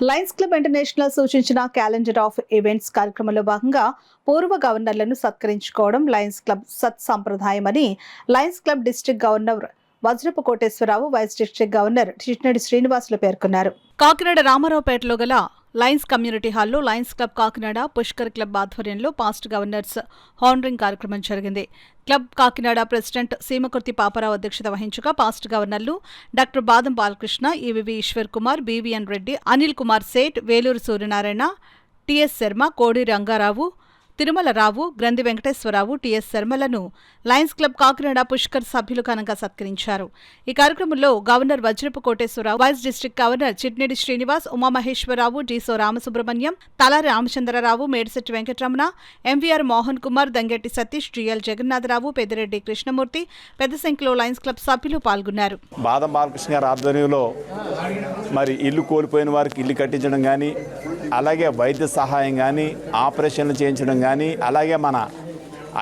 Lions club international సూచించిన calendar of events కార్యక్రమంలో భాగంగా పూర్వ గవర్నర్లను సత్కరించుకోవడం లయన్స్ క్లబ్ సత్సంప్రదాయమని lions club district governor Vajrapu Koteswararao, vice district governor Chitnadi Srinivasulu పేర్కొన్నారు. కాకినాడ రామారావుపేటలో గల లయన్స్ కమ్యూనిటీ హాల్లో lions club Kakinada, Pushkar club ఆధ్వర్యంలో పాస్ట్ గవర్నర్స్ హానరింగ్ కార్యక్రమం జరిగింది. క్లబ్ కాకినాడ ప్రెసిడెంట్ సీమకుర్తి పాపారావు అధ్యక్షత వహించగా పాస్ట్ గవర్నర్లు doctor Badam Balakrishna, EVV Eshwar Kumar, BVN Reddy, Anil Kumar Seth, Veluru Suryanarayana, TS Sharma, Kodi Rangarao, Tirumalarao, Granthi Venkateswararao, TS శర్మలను లయన్స్ క్లబ్ కాకినాడ పుష్కర్ సభ్యులు ఘనంగా సత్కరించారు. ఈ కార్యక్రమంలో governor Vajrapu Koteswararao, vice district governor Chitnadi Srinivas, Umamaheswararao, డిసో రామసుబ్రహ్మణ్యం, తలారి రామచంద్రరావు, మేడిశెట్టి వెంకటరమణ, ఎంవీఆర్ మోహన్ కుమార్, దంగెట్టి సతీష్, జిఎల్ జగన్నాథరావు, పెద్దిరెడ్డి కృష్ణమూర్తి పెద్ద సంఖ్యలో లయన్స్ క్లబ్ సభ్యులు పాల్గొన్నారు. బాదం బాలకృష్ణ గారి ఆధ్వర్యంలో మరి ఇల్లు కోల్పోయిన వారికి ఇల్లు కట్టించడం కానీ, అలాగే వైద్య సహాయం కానీ, ఆపరేషన్లు చేయించడం కానీ, అలాగే మన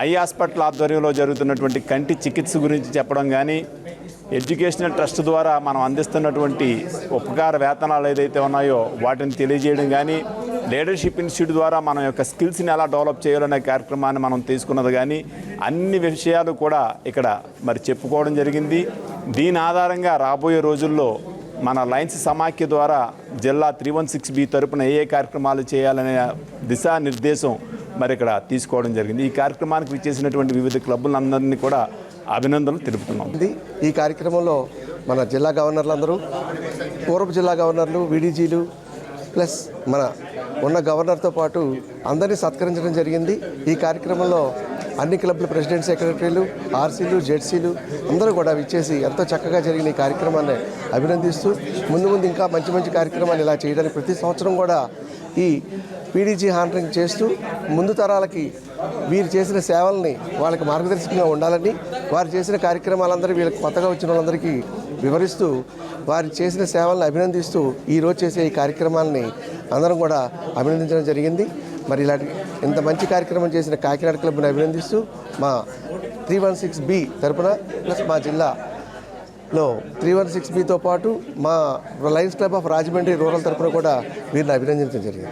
ఐ హాస్పిటల్ ఆధ్వర్యంలో జరుగుతున్నటువంటి కంటి చికిత్స గురించి చెప్పడం కానీ, ఎడ్యుకేషనల్ ట్రస్ట్ ద్వారా మనం అందిస్తున్నటువంటి ఉపకార వేతనాలు ఏదైతే ఉన్నాయో వాటిని తెలియజేయడం కానీ, లీడర్షిప్ ఇన్స్టిట్యూట్ ద్వారా మన యొక్క స్కిల్స్ని ఎలా డెవలప్ చేయాలనే కార్యక్రమాన్ని మనం తీసుకున్నది కానీ, అన్ని విషయాలు కూడా ఇక్కడ మరి చెప్పుకోవడం జరిగింది. దీని ఆధారంగా రాబోయే రోజుల్లో మన లయన్స్ సమాఖ్య ద్వారా జిల్లా 316B తరపున ఏ కార్యక్రమాలు చేయాలనే దిశానిర్దేశం మరి ఇక్కడ తీసుకోవడం జరిగింది. ఈ కార్యక్రమానికి విచ్చేసినటువంటి వివిధ క్లబ్బులందరినీ కూడా అభినందనలు తెలుపుతున్నాం. ఈ కార్యక్రమంలో మన జిల్లా గవర్నర్లందరూ, పూర్వపు జిల్లా గవర్నర్లు, విడిజీలు ప్లస్ మన ఉన్న గవర్నర్తో పాటు అందరినీ సత్కరించడం జరిగింది. ఈ కార్యక్రమంలో అన్ని క్లబ్ల ప్రెసిడెంట్, సెక్రటరీలు, ఆర్సీలు, జెడ్సీలు అందరూ కూడా విచ్చేసి ఎంతో చక్కగా జరిగిన ఈ కార్యక్రమాన్ని అభినందిస్తూ ముందు ఇంకా మంచి కార్యక్రమాలు ఇలా చేయడానికి ప్రతి సంవత్సరం కూడా ఈ పీడీజీ హానరింగ్ చేస్తూ ముందు తరాలకి వీరు చేసిన సేవల్ని వాళ్ళకి మార్గదర్శకంగా ఉండాలని, వారు చేసిన కార్యక్రమాలందరూ వీళ్ళకి కొత్తగా వచ్చిన వాళ్ళందరికీ వివరిస్తూ వారు చేసిన సేవలను అభినందిస్తూ ఈరోజు చేసే ఈ కార్యక్రమాలని అందరం కూడా అభినందించడం జరిగింది. మరి ఇలాంటి ఇంత మంచి కార్యక్రమం చేసిన కాకినాడ క్లబ్ని అభినందిస్తూ మా 316B తరపున ప్లస్ మా జిల్లాలో 316Bతో పాటు మా Lions club of Rajahmundry rural తరపున కూడా వీరిని అభినందించడం జరిగింది.